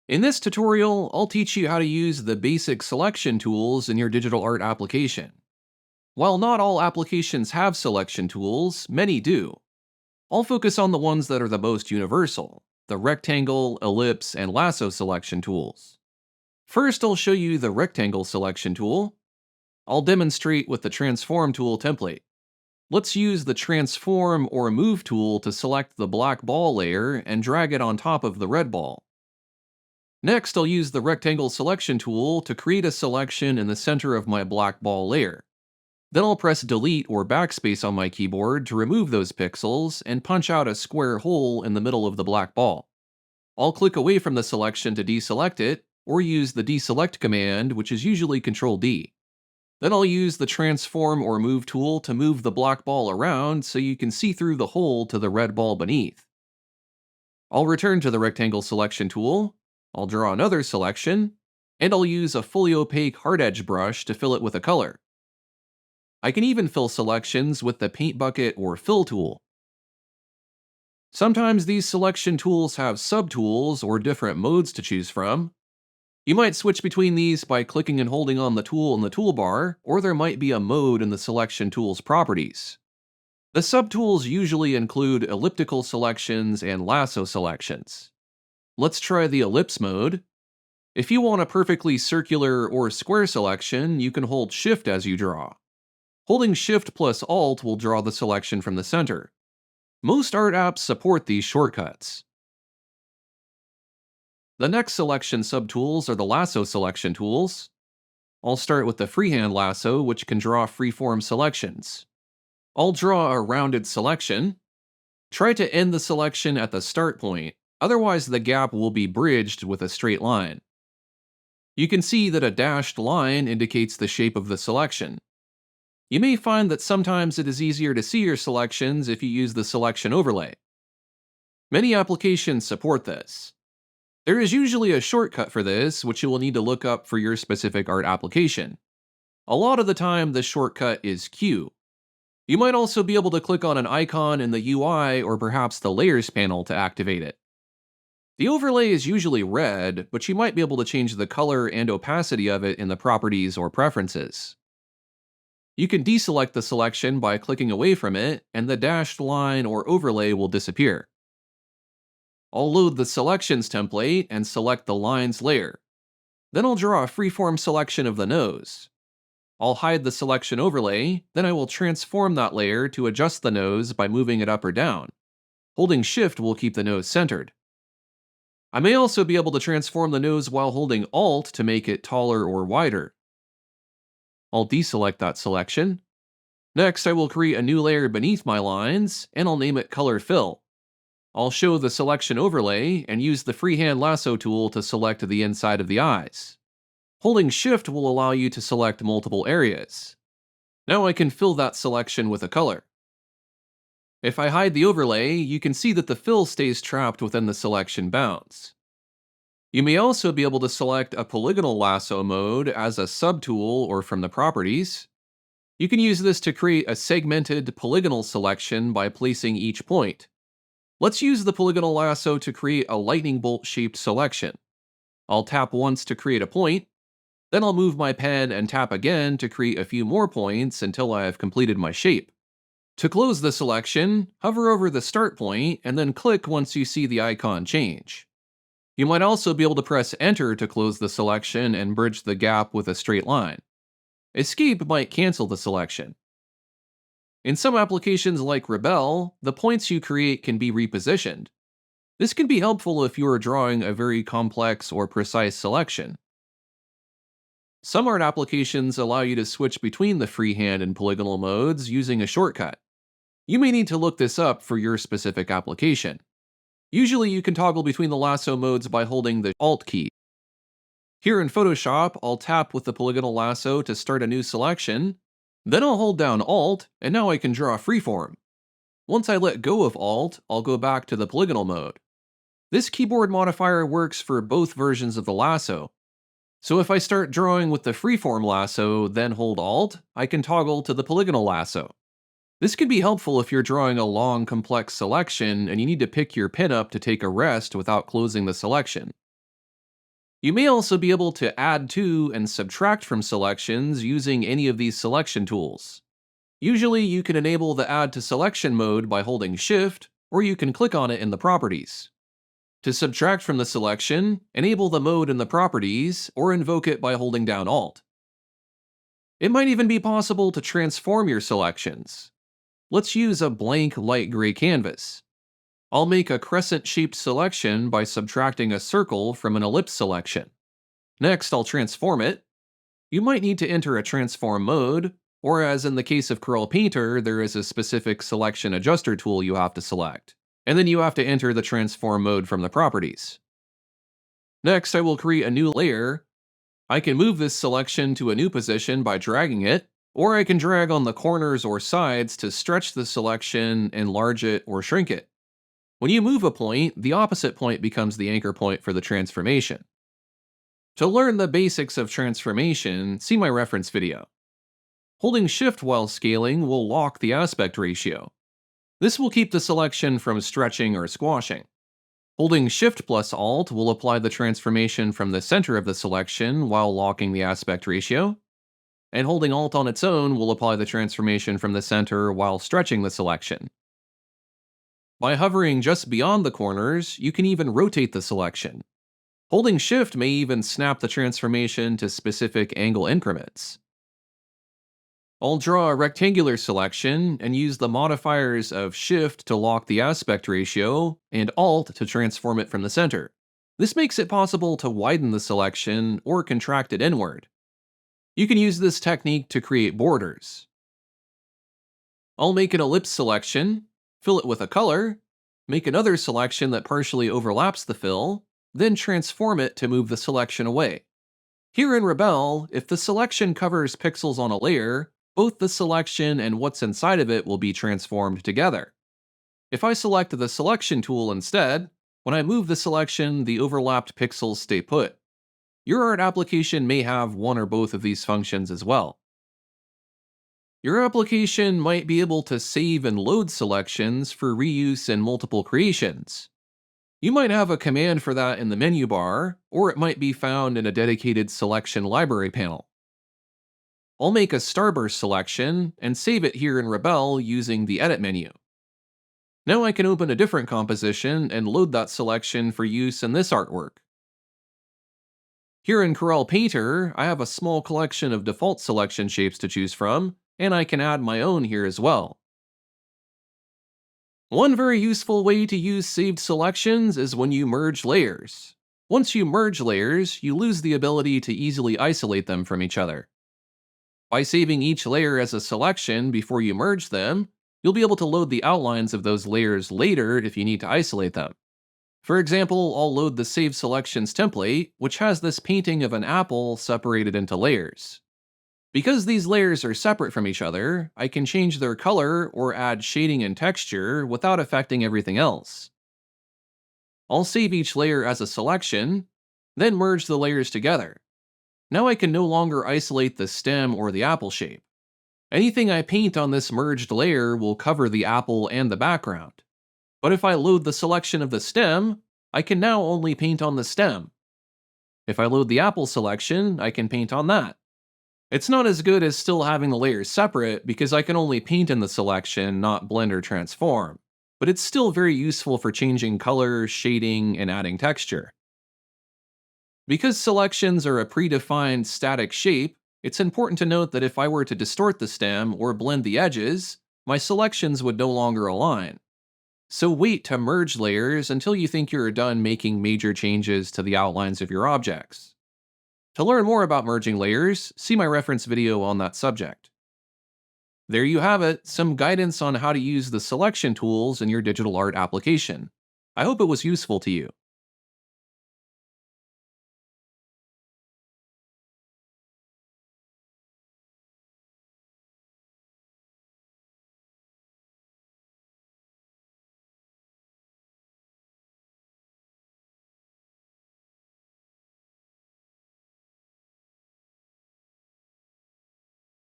In this tutorial, I'll teach you how to use the basic selection tools in your digital art application. While not all applications have selection tools, many do. I'll focus on the ones that are the most universal, the rectangle, ellipse, and lasso selection tools. First, I'll show you the rectangle selection tool. I'll demonstrate with the transform tool template. Let's use the transform or move tool to select the black ball layer and drag it on top of the red ball. Next, I'll use the rectangle selection tool to create a selection in the center of my black ball layer. Then I'll press delete or backspace on my keyboard to remove those pixels and punch out a square hole in the middle of the black ball. I'll click away from the selection to deselect it, or use the deselect command, which is usually Ctrl D. Then I'll use the transform or move tool to move the black ball around so you can see through the hole to the red ball beneath. I'll return to the rectangle selection tool. I'll draw another selection, and I'll use a fully opaque hard edge brush to fill it with a color. I can even fill selections with the paint bucket or fill tool. Sometimes these selection tools have subtools or different modes to choose from. You might switch between these by clicking and holding on the tool in the toolbar, or there might be a mode in the selection tool's properties. The subtools usually include elliptical selections and lasso selections. Let's try the ellipse mode. If you want a perfectly circular or square selection, you can hold Shift as you draw. Holding Shift plus Alt will draw the selection from the center. Most art apps support these shortcuts. The next selection subtools are the lasso selection tools. I'll start with the freehand lasso, which can draw freeform selections. I'll draw a rounded selection. Try to end the selection at the start point, otherwise the gap will be bridged with a straight line. You can see that a dashed line indicates the shape of the selection. You may find that sometimes it is easier to see your selections if you use the selection overlay. Many applications support this. There is usually a shortcut for this, which you will need to look up for your specific art application. A lot of the time, the shortcut is Q. You might also be able to click on an icon in the UI or perhaps the Layers panel to activate it. The overlay is usually red, but you might be able to change the color and opacity of it in the properties or preferences. You can deselect the selection by clicking away from it, and the dashed line or overlay will disappear. I'll load the selections template and select the lines layer. Then I'll draw a freeform selection of the nose. I'll hide the selection overlay, then I will transform that layer to adjust the nose by moving it up or down. Holding Shift will keep the nose centered. I may also be able to transform the nose while holding Alt to make it taller or wider. I'll deselect that selection. Next, I will create a new layer beneath my lines, and I'll name it Color Fill. I'll show the selection overlay and use the freehand lasso tool to select the inside of the eyes. Holding Shift will allow you to select multiple areas. Now I can fill that selection with a color. If I hide the overlay, you can see that the fill stays trapped within the selection bounds. You may also be able to select a polygonal lasso mode as a subtool or from the properties. You can use this to create a segmented polygonal selection by placing each point. Let's use the polygonal lasso to create a lightning bolt shaped selection. I'll tap once to create a point, then I'll move my pen and tap again to create a few more points until I have completed my shape. To close the selection, hover over the start point and then click once you see the icon change. You might also be able to press Enter to close the selection and bridge the gap with a straight line. Escape might cancel the selection. In some applications like Rebel, the points you create can be repositioned. This can be helpful if you are drawing a very complex or precise selection. Some art applications allow you to switch between the freehand and polygonal modes using a shortcut. You may need to look this up for your specific application. Usually you can toggle between the lasso modes by holding the Alt key. Here in Photoshop, I'll tap with the polygonal lasso to start a new selection, then I'll hold down Alt, and now I can draw freeform. Once I let go of Alt, I'll go back to the polygonal mode. This keyboard modifier works for both versions of the lasso. So if I start drawing with the freeform lasso, then hold Alt, I can toggle to the polygonal lasso. This can be helpful if you're drawing a long, complex selection and you need to pick your pen up to take a rest without closing the selection. You may also be able to add to and subtract from selections using any of these selection tools. Usually, you can enable the Add to Selection mode by holding Shift, or you can click on it in the Properties. To subtract from the selection, enable the mode in the Properties, or invoke it by holding down Alt. It might even be possible to transform your selections. Let's use a blank light gray canvas. I'll make a crescent-shaped selection by subtracting a circle from an ellipse selection. Next, I'll transform it. You might need to enter a transform mode, or as in the case of Corel Painter, there is a specific selection adjuster tool you have to select, and then you have to enter the transform mode from the properties. Next, I will create a new layer. I can move this selection to a new position by dragging it, or I can drag on the corners or sides to stretch the selection, enlarge it, or shrink it. When you move a point, the opposite point becomes the anchor point for the transformation. To learn the basics of transformation, see my reference video. Holding Shift while scaling will lock the aspect ratio. This will keep the selection from stretching or squashing. Holding Shift plus Alt will apply the transformation from the center of the selection while locking the aspect ratio. And holding Alt on its own will apply the transformation from the center while stretching the selection. By hovering just beyond the corners, you can even rotate the selection. Holding Shift may even snap the transformation to specific angle increments. I'll draw a rectangular selection and use the modifiers of Shift to lock the aspect ratio and Alt to transform it from the center. This makes it possible to widen the selection or contract it inward. You can use this technique to create borders. I'll make an ellipse selection, fill it with a color, make another selection that partially overlaps the fill, then transform it to move the selection away. Here in Rebel, if the selection covers pixels on a layer, both the selection and what's inside of it will be transformed together. If I select the Selection tool instead, when I move the selection, the overlapped pixels stay put. Your art application may have one or both of these functions as well. Your application might be able to save and load selections for reuse in multiple creations. You might have a command for that in the menu bar, or it might be found in a dedicated selection library panel. I'll make a starburst selection and save it here in Rebel using the Edit menu. Now I can open a different composition and load that selection for use in this artwork. Here in Corel Painter, I have a small collection of default selection shapes to choose from, and I can add my own here as well. One very useful way to use saved selections is when you merge layers. Once you merge layers, you lose the ability to easily isolate them from each other. By saving each layer as a selection before you merge them, you'll be able to load the outlines of those layers later if you need to isolate them. For example, I'll load the Save Selections template, which has this painting of an apple separated into layers. Because these layers are separate from each other, I can change their color or add shading and texture without affecting everything else. I'll save each layer as a selection, then merge the layers together. Now I can no longer isolate the stem or the apple shape. Anything I paint on this merged layer will cover the apple and the background. But if I load the selection of the stem, I can now only paint on the stem. If I load the apple selection, I can paint on that. It's not as good as still having the layers separate because I can only paint in the selection, not blend or transform, but it's still very useful for changing color, shading, and adding texture. Because selections are a predefined static shape, it's important to note that if I were to distort the stem or blend the edges, my selections would no longer align. So wait to merge layers until you think you're done making major changes to the outlines of your objects. To learn more about merging layers, see my reference video on that subject. There you have it, some guidance on how to use the selection tools in your digital art application. I hope it was useful to you.